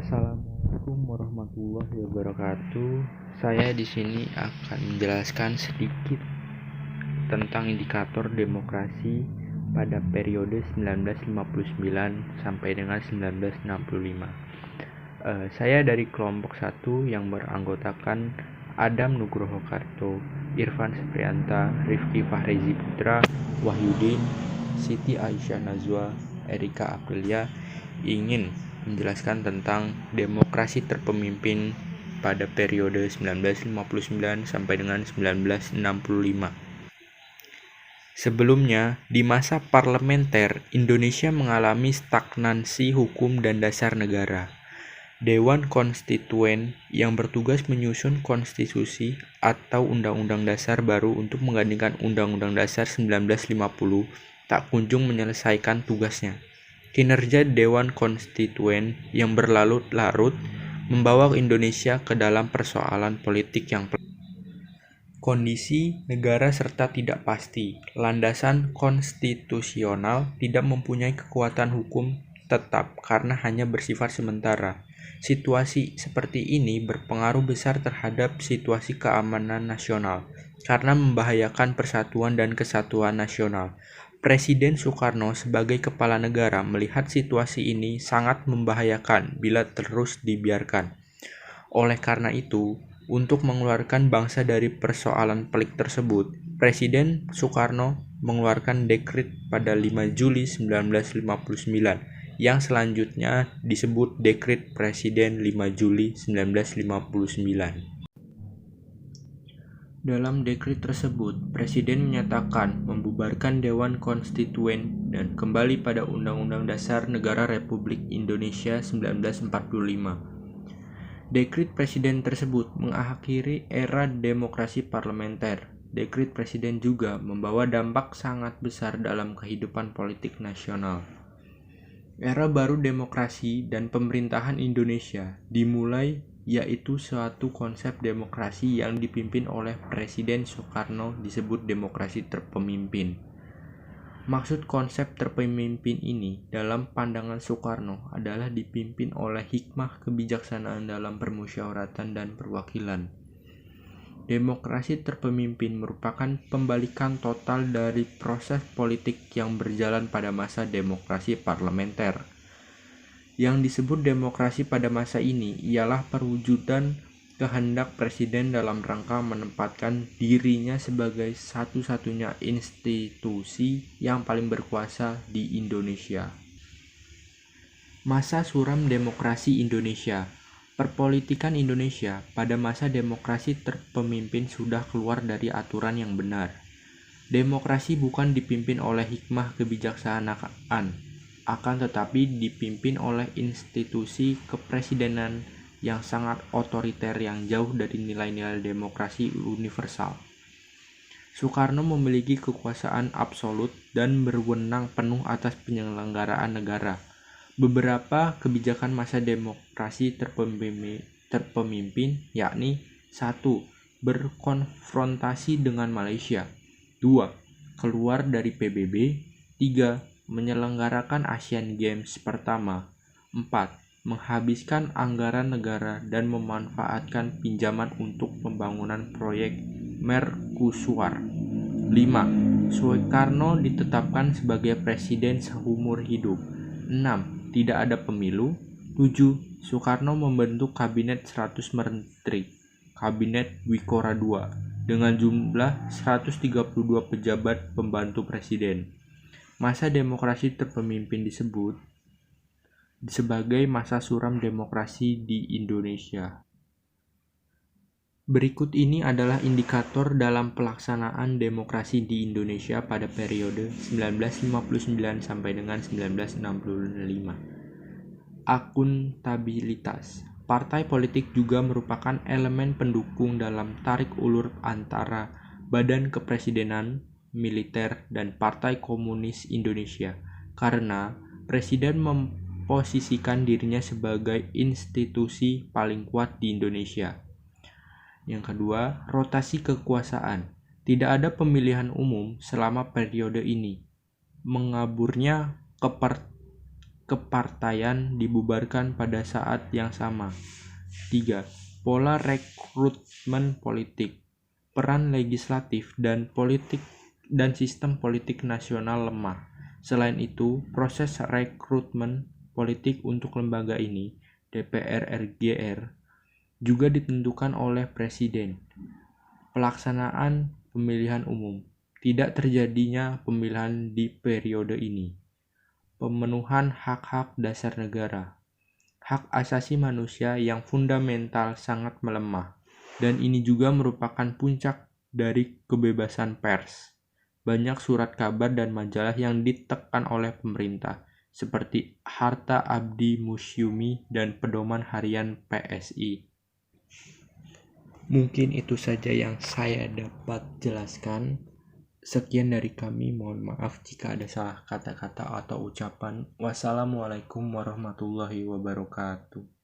Assalamualaikum warahmatullahi wabarakatuh. Saya di sini akan menjelaskan sedikit tentang indikator demokrasi pada periode 1959 sampai dengan 1965. Saya dari kelompok 1 yang beranggotakan Adam Nugroho Karto, Irfan Suprianta, Rifki Fahrezi Putra, Wahyudin, Siti Aisyah Nazwa, Erika Aprilia ingin menjelaskan tentang demokrasi terpemimpin pada periode 1959 sampai dengan 1965. Sebelumnya, di masa parlementer, Indonesia mengalami stagnansi hukum dan dasar negara. Dewan Konstituen yang bertugas menyusun konstitusi atau undang-undang dasar baru untuk menggantikan Undang-Undang Dasar 1950 tak kunjung menyelesaikan tugasnya. Kinerja Dewan Konstituen yang berlarut-larut membawa Indonesia ke dalam persoalan politik yang kondisi negara serta tidak pasti. Landasan konstitusional tidak mempunyai kekuatan hukum tetap karena hanya bersifat sementara. Situasi seperti ini berpengaruh besar terhadap situasi keamanan nasional karena membahayakan persatuan dan kesatuan nasional. Presiden Soekarno sebagai kepala negara melihat situasi ini sangat membahayakan bila terus dibiarkan. Oleh karena itu, untuk mengeluarkan bangsa dari persoalan pelik tersebut, Presiden Soekarno mengeluarkan dekret pada 5 Juli 1959 yang selanjutnya disebut Dekret Presiden 5 Juli 1959. Dalam dekret tersebut, Presiden menyatakan membubarkan Dewan Konstituen dan kembali pada Undang-Undang Dasar Negara Republik Indonesia 1945. Dekret Presiden tersebut mengakhiri era demokrasi parlementer. Dekret Presiden juga membawa dampak sangat besar dalam kehidupan politik nasional. Era baru demokrasi dan pemerintahan Indonesia dimulai, yaitu suatu konsep demokrasi yang dipimpin oleh Presiden Soekarno disebut demokrasi terpemimpin. Maksud konsep terpemimpin ini dalam pandangan Soekarno adalah dipimpin oleh hikmah kebijaksanaan dalam permusyawaratan dan perwakilan. Demokrasi terpemimpin merupakan pembalikan total dari proses politik yang berjalan pada masa demokrasi parlementer. Yang disebut demokrasi pada masa ini ialah perwujudan kehendak presiden dalam rangka menempatkan dirinya sebagai satu-satunya institusi yang paling berkuasa di Indonesia. Masa suram demokrasi Indonesia. Perpolitikan Indonesia pada masa demokrasi terpemimpin sudah keluar dari aturan yang benar. Demokrasi bukan dipimpin oleh hikmah kebijaksanaan, akan tetapi dipimpin oleh institusi kepresidenan yang sangat otoriter yang jauh dari nilai-nilai demokrasi universal. Soekarno memiliki kekuasaan absolut dan berwenang penuh atas penyelenggaraan negara. Beberapa kebijakan masa demokrasi terpemimpin yakni 1. Berkonfrontasi dengan Malaysia. 2. Keluar dari PBB. 3. Menyelenggarakan Asian Games pertama. 4. Menghabiskan anggaran negara dan memanfaatkan pinjaman untuk pembangunan proyek Mercusuar. 5. Soekarno ditetapkan sebagai presiden seumur hidup. 6. Tidak ada pemilu. 7. Soekarno membentuk kabinet 100 menteri, Kabinet Wikora II, dengan jumlah 132 pejabat pembantu presiden. Masa demokrasi terpemimpin disebut sebagai masa suram demokrasi di Indonesia. Berikut ini adalah indikator dalam pelaksanaan demokrasi di Indonesia pada periode 1959 sampai dengan 1965. Akuntabilitas. Partai politik juga merupakan elemen pendukung dalam tarik ulur antara badan kepresidenan, militer, dan Partai Komunis Indonesia, karena Presiden memposisikan dirinya sebagai institusi paling kuat di Indonesia. Yang kedua, rotasi kekuasaan. Tidak ada pemilihan umum selama periode ini. Mengaburnya kepartaian dibubarkan pada saat yang sama. 3. Pola rekrutmen politik. Peran legislatif dan sistem politik nasional lemah. Selain itu, proses rekrutmen politik untuk lembaga ini, DPR RGR, juga ditentukan oleh Presiden. Pelaksanaan pemilihan umum. Tidak terjadinya pemilihan di periode ini. Pemenuhan hak-hak dasar negara. Hak asasi manusia yang fundamental sangat melemah, dan ini juga merupakan puncak dari kebebasan pers. Banyak surat kabar dan majalah yang ditekan oleh pemerintah, seperti Harta Abdi Musyumi dan Pedoman Harian PSI. Mungkin itu saja yang saya dapat jelaskan. Sekian dari kami, mohon maaf jika ada salah kata-kata atau ucapan. Wassalamualaikum warahmatullahi wabarakatuh.